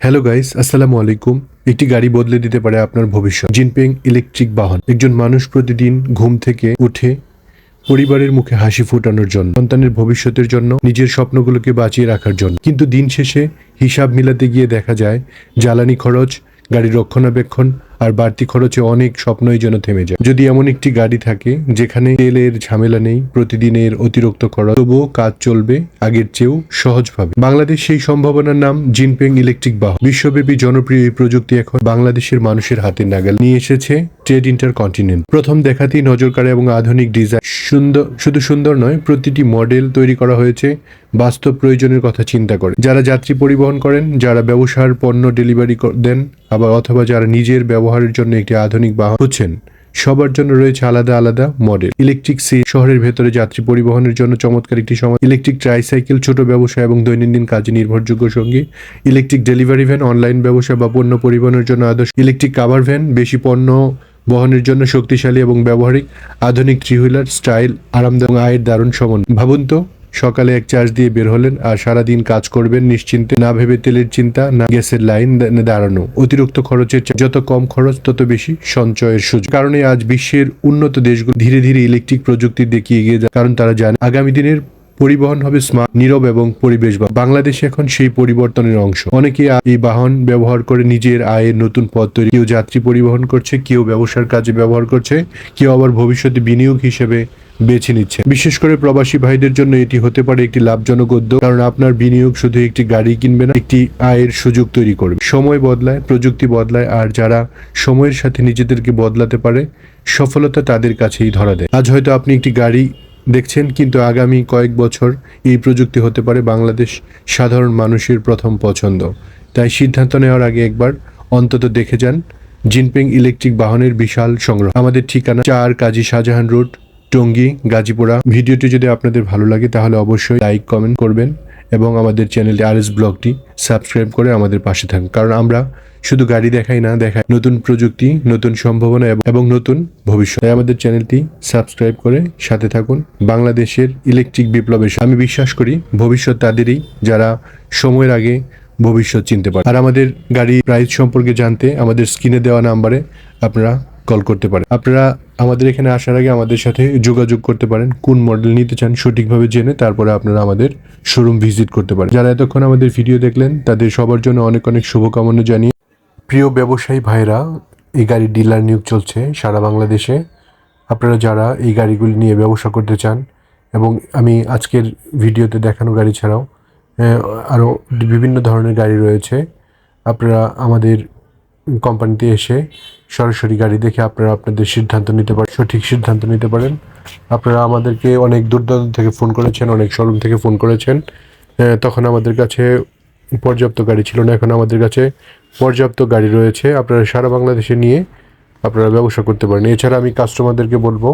Hello guys, আসসালামু আলাইকুম। একটি গাড়ি বদলে দিতে পারে আপনার ভবিষ্যৎ। জিনপিং ইলেকট্রিক বাহন। একজন মানুষ প্রতিদিন ঘুম থেকে উঠে পরিবারের মুখে হাসি ফোটানোর জন্য, সন্তানের ভবিষ্যতের জন্য, নিজের স্বপ্নগুলোকে বাঁচিয়ে রাখার জন্য। কিন্তু দিন শেষে হিসাব মিলাতে গিয়ে দেখা যায় জ্বালানি খরচ, গাড়ির রক্ষণাবেক্ষণ আর বাড়তি খরচে অনেক স্বপ্নই যেন থেমে যায়। যদি এমন একটি গাড়ি থাকে যেখানে তেলের ঝামেলা নেই, প্রতিদিনের অতিরিক্ত খরচ, তবুও কাজ চলবে আগের চেয়েও সহজভাবে। বাংলাদেশ সেই সম্ভাবনার নাম জিনপিং ইলেকট্রিক বাহন। বিশ্বব্যাপী জনপ্রিয় এই প্রযুক্তি এখন বাংলাদেশের মানুষের হাতের নাগাল নিয়ে এসেছে ট্রেড ইন্টারকন্টিনেন্ট। প্রথম দেখাতেই নজর কাড়ে এবং আধুনিক ডিজাইন, শুধু সুন্দর নয়, প্রতিটি মডেল তৈরি করা হয়েছে বাস্তব প্রয়োজনের কথা চিন্তা করে। যারা যাত্রী পরিবহন করেন, যারা ব্যবসার পণ্য ডেলিভারি দেন, আবার অথবা যারা নিজের ব্যবহারের জন্য একটি আধুনিক বাহন খুঁজছেন, সবার জন্য রয়েছে আলাদা আলাদা মডেল। ইলেকট্রিক শহরের ভেতরে যাত্রী পরিবহনের জন্য চমৎকার একটি সময়। ইলেকট্রিক ট্রাইসাইকেল ছোট ব্যবসা এবং দৈনন্দিন কাজে নির্ভরযোগ্য সঙ্গী। ইলেকট্রিক ডেলিভারি ভ্যান অনলাইন ব্যবসা বা পণ্য পরিবহনের জন্য আদর্শ। ইলেকট্রিক কাভার ভ্যান বেশি পণ্য বহনের জন্য শক্তিশালী এবং ব্যবহারিক। আধুনিক থ্রি হুইলার স্টাইল, আরামদায়ক, আয়ের দারুণ সমন্বয়। ভাবুন তো, সকালে এক চার্জ দিয়ে বের হলেন আর সারাদিন কাজ করবেন নিশ্চিন্তে, না ভেবে তেলের চিন্তা, না গ্যাসের লাইন দাঁড়ানো। অতিরিক্ত খরচের যত কম খরচ তত বেশি সঞ্চয়ের সুযোগ। কারণে আজ বিশ্বের উন্নত দেশগুলো ধীরে ধীরে ইলেকট্রিক প্রযুক্তির দিকে এগিয়ে যায়, কারণ তারা জানে আগামী দিনের পরিবহন হবে স্মার্ট, নীরব এবং পরিবেশ। বাংলাদেশ এখন সেই পরিবর্তনের অংশ। অনেকে এই বাহন ব্যবহার করে নিজের আয়ের নতুন পথ তৈরি। কেউ যাত্রী পরিবহন করছে, কেউ ব্যবসার কাজে ব্যবহার করছে, কেউ আবার ভবিষ্যতে বিনিয়োগ হিসেবে বেছে নিচ্ছে। বিশেষ করে প্রবাসী ভাইদের জন্য এটি হতে পারে একটি লাভজনক উদ্যোগ, কারণ আপনার বিনিয়োগ শুধু একটি গাড়ি কিনবে না, একটি আয়ের সুযোগ তৈরি করবে। সময় বদলায়, প্রযুক্তি বদলায়, আর যারা সময়ের সাথে নিজেদেরকে বদলাতে পারে, সফলতা তাদের কাছেই ধরা দেয়। আজ হয়তো আপনি একটি গাড়ি দেখছেন, কিন্তু আগামী কয়েক বছর এই প্রযুক্তি হতে পারে বাংলাদেশ সাধারণ মানুষের প্রথম পছন্দ। তাই সিদ্ধান্ত নেওয়ার আগে একবার অন্তত দেখে যান জিনপিং ইলেকট্রিক বাহনের বিশাল সংগ্রহ। আমাদের ঠিকানা 4 কাজী শাহজাহান রোড, টঙ্গী, গাজীপুরা। ভিডিওটি যদি আপনাদের ভালো লাগে তাহলে অবশ্যই লাইক, কমেন্ট করবেন এবং আমাদের চ্যানেলটি RS ব্লগটি সাবস্ক্রাইব করে আমাদের পাশে থাকুন, কারণ আমরা শুধু গাড়ি দেখাই নতুন প্রযুক্তি, নতুন সম্ভাবনা এবং নতুন ভবিষ্যৎ। তাই আমাদের চ্যানেলটি সাবস্ক্রাইব করে সাথে থাকুন। বাংলাদেশের ইলেকট্রিক বিপ্লবের আমি বিশ্বাস করি ভবিষ্যৎ তাদেরই যারা সময়ের আগে ভবিষ্যৎ চিনতে পারে। আর আমাদের গাড়ি প্রাইস সম্পর্কে জানতে আমাদের স্ক্রিনে দেওয়া নাম্বারে আপনারা কল করতে পারেন। আপনারা আমাদের এখানে আসার আগে আমাদের সাথে যোগাযোগ করতে পারেন। কোন মডেল নিতে চান সঠিকভাবে জেনে তারপরে আপনারা আমাদের শোরুম ভিজিট করতে পারেন। যারা এতক্ষণ আমাদের ভিডিও দেখলেন তাদের সবার জন্য অনেক অনেক শুভকামনা জানিয়ে, প্রিয় ব্যবসায়ী ভাইরা, এই গাড়ির ডিলার নিয়োগ চলছে সারা বাংলাদেশে। আপনারা যারা এই গাড়িগুলি নিয়ে ব্যবসা করতে চান, এবং আমি আজকের ভিডিওতে দেখানো গাড়ি ছাড়াও আরও বিভিন্ন ধরনের গাড়ি রয়েছে, আপনারা আমাদের কোম্পানিতে এসে সরাসরি গাড়ি দেখে আপনারা আপনাদের সিদ্ধান্ত নিতে পারেন, সঠিক সিদ্ধান্ত নিতে পারেন। আপনারা আমাদেরকে অনেক দূর দূরান্ত থেকে ফোন করেছেন, অনেক শোরুম থেকে ফোন করেছেন, তখন আমাদের কাছে পর্যাপ্ত গাড়ি ছিল না। এখন আমাদের কাছে পর্যাপ্ত গাড়ি রয়েছে, আপনারা সারা বাংলাদেশে নিয়ে আপনারা ব্যবসা করতে পারেন। এছাড়া আমি কাস্টমারদেরকে বলবো,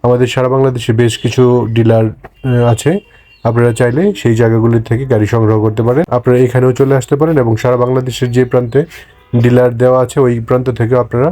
আমাদের সারা বাংলাদেশে বেশ কিছু ডিলার আছে, আপনারা চাইলে সেই জায়গাগুলি থেকে গাড়ি সংগ্রহ করতে পারেন। আপনারা এখানেও চলে আসতে পারেন এবং সারা বাংলাদেশের যে প্রান্তে ডিলার দেওয়া আছে ওই প্রান্ত থেকে আপনারা